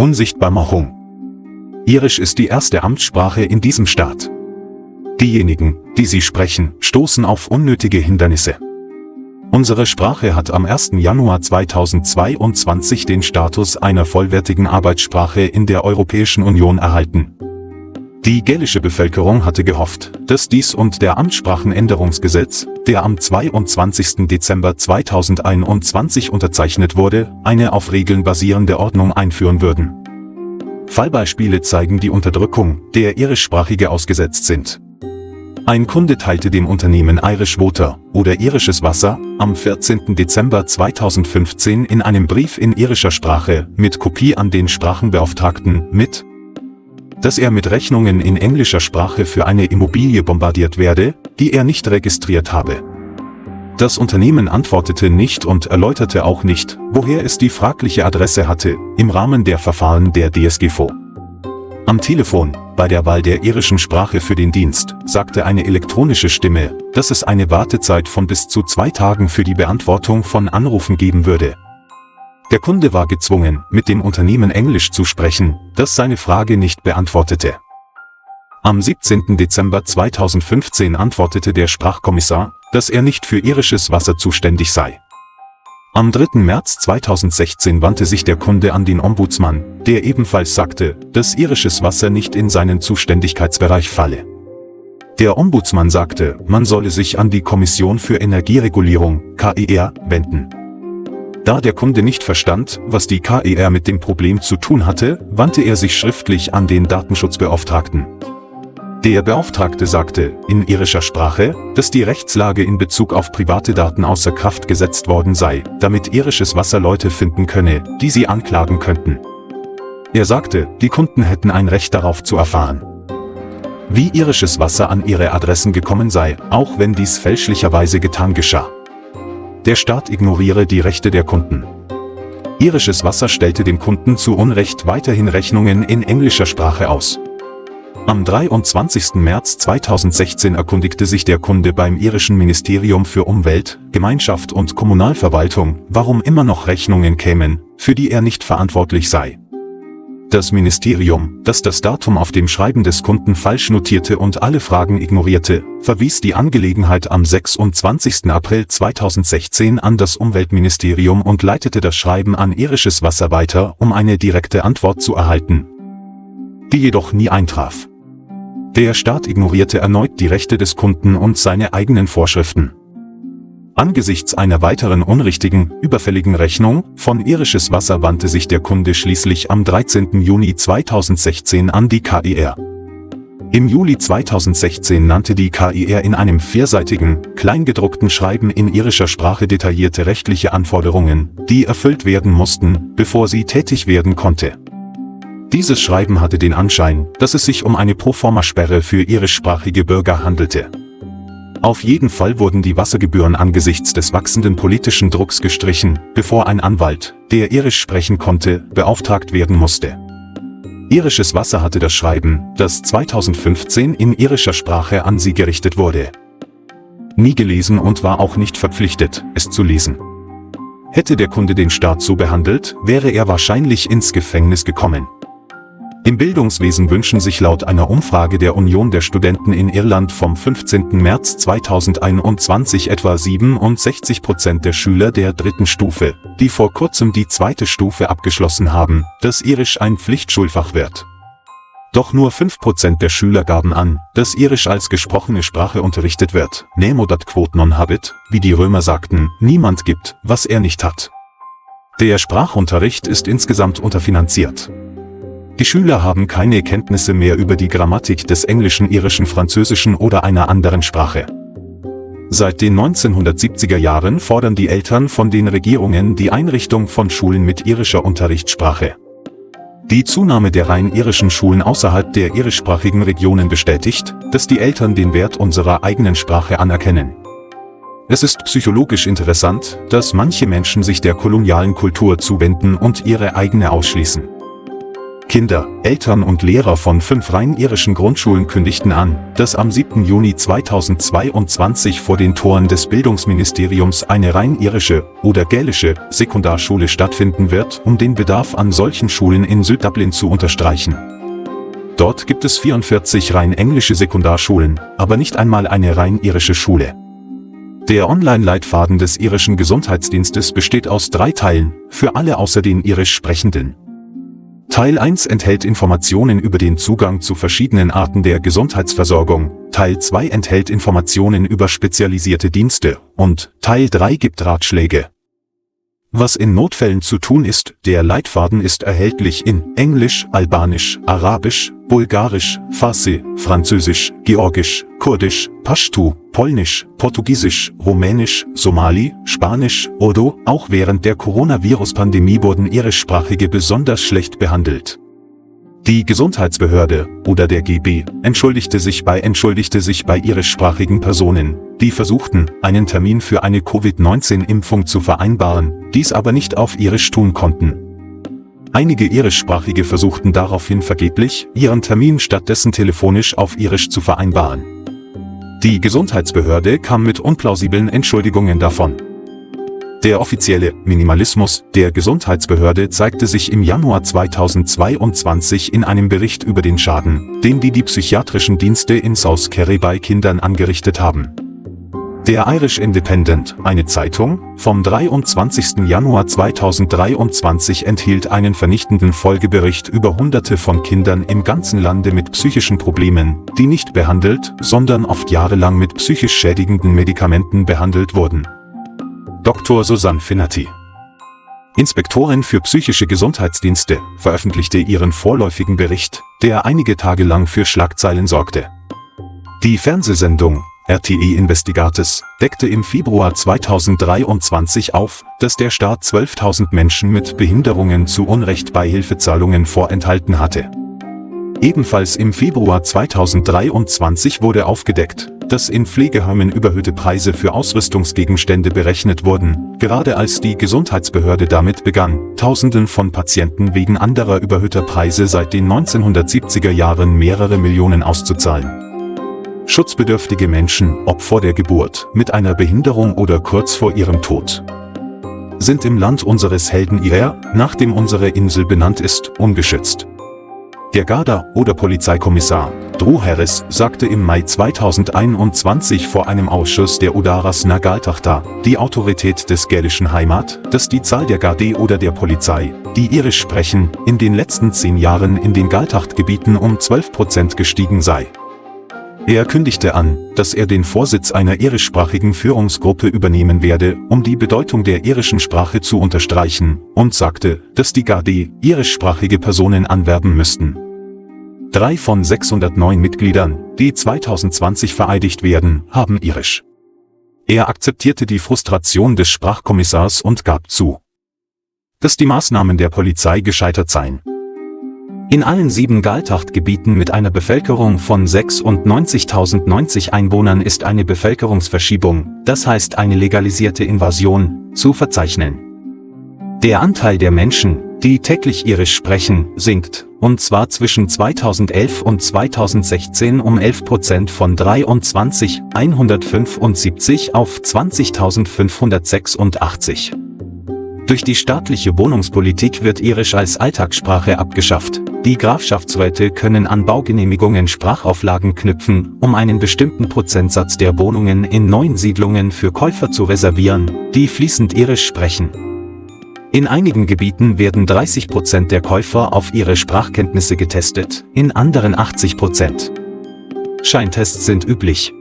Unsichtbar Machung. Irisch ist die erste Amtssprache in diesem Staat. Diejenigen, die sie sprechen, stoßen auf unnötige Hindernisse. Unsere Sprache hat am 1. Januar 2022 den Status einer vollwertigen Arbeitssprache in der Europäischen Union erhalten. Die gälische Bevölkerung hatte gehofft, dass dies und der Amtssprachenänderungsgesetz, der am 22. Dezember 2021 unterzeichnet wurde, eine auf Regeln basierende Ordnung einführen würden. Fallbeispiele zeigen die Unterdrückung, der Irischsprachige ausgesetzt sind. Ein Kunde teilte dem Unternehmen Irish Water oder Irisches Wasser am 14. Dezember 2015 in einem Brief in irischer Sprache mit Kopie an den Sprachenbeauftragten mit, dass er mit Rechnungen in englischer Sprache für eine Immobilie bombardiert werde, die er nicht registriert habe. Das Unternehmen antwortete nicht und erläuterte auch nicht, woher es die fragliche Adresse hatte, im Rahmen der Verfahren der DSGVO. Am Telefon, bei der Wahl der irischen Sprache für den Dienst, sagte eine elektronische Stimme, dass es eine Wartezeit von bis zu 2 Tagen für die Beantwortung von Anrufen geben würde. Der Kunde war gezwungen, mit dem Unternehmen Englisch zu sprechen, das seine Frage nicht beantwortete. Am 17. Dezember 2015 antwortete der Sprachkommissar, dass er nicht für irisches Wasser zuständig sei. Am 3. März 2016 wandte sich der Kunde an den Ombudsmann, der ebenfalls sagte, dass irisches Wasser nicht in seinen Zuständigkeitsbereich falle. Der Ombudsmann sagte, man solle sich an die Kommission für Energieregulierung, KER, wenden. Da der Kunde nicht verstand, was die KER mit dem Problem zu tun hatte, wandte er sich schriftlich an den Datenschutzbeauftragten. Der Beauftragte sagte, in irischer Sprache, dass die Rechtslage in Bezug auf private Daten außer Kraft gesetzt worden sei, damit irisches Wasser Leute finden könne, die sie anklagen könnten. Er sagte, die Kunden hätten ein Recht darauf zu erfahren, wie irisches Wasser an ihre Adressen gekommen sei, auch wenn dies fälschlicherweise getan geschah. Der Staat ignoriere die Rechte der Kunden. Irisches Wasser stellte dem Kunden zu Unrecht weiterhin Rechnungen in englischer Sprache aus. Am 23. März 2016 erkundigte sich der Kunde beim irischen Ministerium für Umwelt, Gemeinschaft und Kommunalverwaltung, warum immer noch Rechnungen kämen, für die er nicht verantwortlich sei. Das Ministerium, das das Datum auf dem Schreiben des Kunden falsch notierte und alle Fragen ignorierte, verwies die Angelegenheit am 26. April 2016 an das Umweltministerium und leitete das Schreiben an irisches Wasser weiter, um eine direkte Antwort zu erhalten, die jedoch nie eintraf. Der Staat ignorierte erneut die Rechte des Kunden und seine eigenen Vorschriften. Angesichts einer weiteren unrichtigen, überfälligen Rechnung von irisches Wasser wandte sich der Kunde schließlich am 13. Juni 2016 an die KER. Im Juli 2016 nannte die KER in einem 4-seitigen, kleingedruckten Schreiben in irischer Sprache detaillierte rechtliche Anforderungen, die erfüllt werden mussten, bevor sie tätig werden konnte. Dieses Schreiben hatte den Anschein, dass es sich um eine Proforma-Sperre für irischsprachige Bürger handelte. Auf jeden Fall wurden die Wassergebühren angesichts des wachsenden politischen Drucks gestrichen, bevor ein Anwalt, der irisch sprechen konnte, beauftragt werden musste. Irisches Wasser hatte das Schreiben, das 2015 in irischer Sprache an sie gerichtet wurde, nie gelesen und war auch nicht verpflichtet, es zu lesen. Hätte der Kunde den Staat so behandelt, wäre er wahrscheinlich ins Gefängnis gekommen. Im Bildungswesen wünschen sich laut einer Umfrage der Union der Studenten in Irland vom 15. März 2021 etwa 67% der Schüler der 3. Stufe, die vor kurzem die 2. Stufe abgeschlossen haben, dass Irisch ein Pflichtschulfach wird. Doch nur 5% der Schüler gaben an, dass Irisch als gesprochene Sprache unterrichtet wird. Nemo dat quod non habet, wie die Römer sagten, niemand gibt, was er nicht hat. Der Sprachunterricht ist insgesamt unterfinanziert. Die Schüler haben keine Kenntnisse mehr über die Grammatik des Englischen, Irischen, Französischen oder einer anderen Sprache. Seit den 1970er Jahren fordern die Eltern von den Regierungen die Einrichtung von Schulen mit irischer Unterrichtssprache. Die Zunahme der rein irischen Schulen außerhalb der irischsprachigen Regionen bestätigt, dass die Eltern den Wert unserer eigenen Sprache anerkennen. Es ist psychologisch interessant, dass manche Menschen sich der kolonialen Kultur zuwenden und ihre eigene ausschließen. Kinder, Eltern und Lehrer von 5 rein irischen Grundschulen kündigten an, dass am 7. Juni 2022 vor den Toren des Bildungsministeriums eine rein irische oder gälische Sekundarschule stattfinden wird, um den Bedarf an solchen Schulen in Süddublin zu unterstreichen. Dort gibt es 44 rein englische Sekundarschulen, aber nicht einmal eine rein irische Schule. Der Online-Leitfaden des irischen Gesundheitsdienstes besteht aus 3 Teilen, für alle außer den irisch Sprechenden. Teil 1 enthält Informationen über den Zugang zu verschiedenen Arten der Gesundheitsversorgung, Teil 2 enthält Informationen über spezialisierte Dienste und Teil 3 gibt Ratschläge. Was in Notfällen zu tun ist: Der Leitfaden ist erhältlich in Englisch, Albanisch, Arabisch, Bulgarisch, Farsi, Französisch, Georgisch, Kurdisch, Paschtu, Polnisch, Portugiesisch, Rumänisch, Somali, Spanisch, Urdu. Auch während der Coronavirus-Pandemie wurden irischsprachige besonders schlecht behandelt. Die Gesundheitsbehörde oder der GB entschuldigte sich bei irischsprachigen Personen, die versuchten, einen Termin für eine Covid-19-Impfung zu vereinbaren, dies aber nicht auf Irisch tun konnten. Einige Irischsprachige versuchten daraufhin vergeblich, ihren Termin stattdessen telefonisch auf Irisch zu vereinbaren. Die Gesundheitsbehörde kam mit unplausiblen Entschuldigungen davon. Der offizielle Minimalismus der Gesundheitsbehörde zeigte sich im Januar 2022 in einem Bericht über den Schaden, den die psychiatrischen Dienste in South Kerry bei Kindern angerichtet haben. Der Irish Independent, eine Zeitung, vom 23. Januar 2023 enthielt einen vernichtenden Folgebericht über Hunderte von Kindern im ganzen Lande mit psychischen Problemen, die nicht behandelt, sondern oft jahrelang mit psychisch schädigenden Medikamenten behandelt wurden. Dr. Susanne Finnerty, Inspektorin für psychische Gesundheitsdienste, veröffentlichte ihren vorläufigen Bericht, der einige Tage lang für Schlagzeilen sorgte. Die Fernsehsendung RTE Investigates deckte im Februar 2023 auf, dass der Staat 12.000 Menschen mit Behinderungen zu Unrecht Beihilfezahlungen vorenthalten hatte. Ebenfalls im Februar 2023 wurde aufgedeckt, dass in Pflegeheimen überhöhte Preise für Ausrüstungsgegenstände berechnet wurden, gerade als die Gesundheitsbehörde damit begann, Tausenden von Patienten wegen anderer überhöhter Preise seit den 1970er Jahren mehrere Millionen auszuzahlen. Schutzbedürftige Menschen, ob vor der Geburt, mit einer Behinderung oder kurz vor ihrem Tod, sind im Land unseres Helden Ir, nach dem unsere Insel benannt ist, ungeschützt. Der Garda- oder Polizeikommissar Drew Harris sagte im Mai 2021 vor einem Ausschuss der Udaras na Gaeltachta, die Autorität des gälischen Heimat, dass die Zahl der Gardaí oder der Polizei, die Irisch sprechen, in den letzten 10 Jahren in den Gaeltacht-Gebieten um 12% gestiegen sei. Er kündigte an, dass er den Vorsitz einer irischsprachigen Führungsgruppe übernehmen werde, um die Bedeutung der irischen Sprache zu unterstreichen, und sagte, dass die Gardaí irischsprachige Personen anwerben müssten. 3 von 609 Mitgliedern, die 2020 vereidigt werden, haben Irisch. Er akzeptierte die Frustration des Sprachkommissars und gab zu, dass die Maßnahmen der Polizei gescheitert seien. In allen 7 Gaeltacht-Gebieten mit einer Bevölkerung von 96.090 Einwohnern ist eine Bevölkerungsverschiebung, das heißt eine legalisierte Invasion, zu verzeichnen. Der Anteil der Menschen, die täglich Irisch sprechen, sinkt, und zwar zwischen 2011 und 2016 um 11% von 23.175 auf 20.586. Durch die staatliche Wohnungspolitik wird Irisch als Alltagssprache abgeschafft. Die Grafschaftsräte können an Baugenehmigungen Sprachauflagen knüpfen, um einen bestimmten Prozentsatz der Wohnungen in neuen Siedlungen für Käufer zu reservieren, die fließend Irisch sprechen. In einigen Gebieten werden 30% der Käufer auf ihre Sprachkenntnisse getestet, in anderen 80%. Scheintests sind üblich.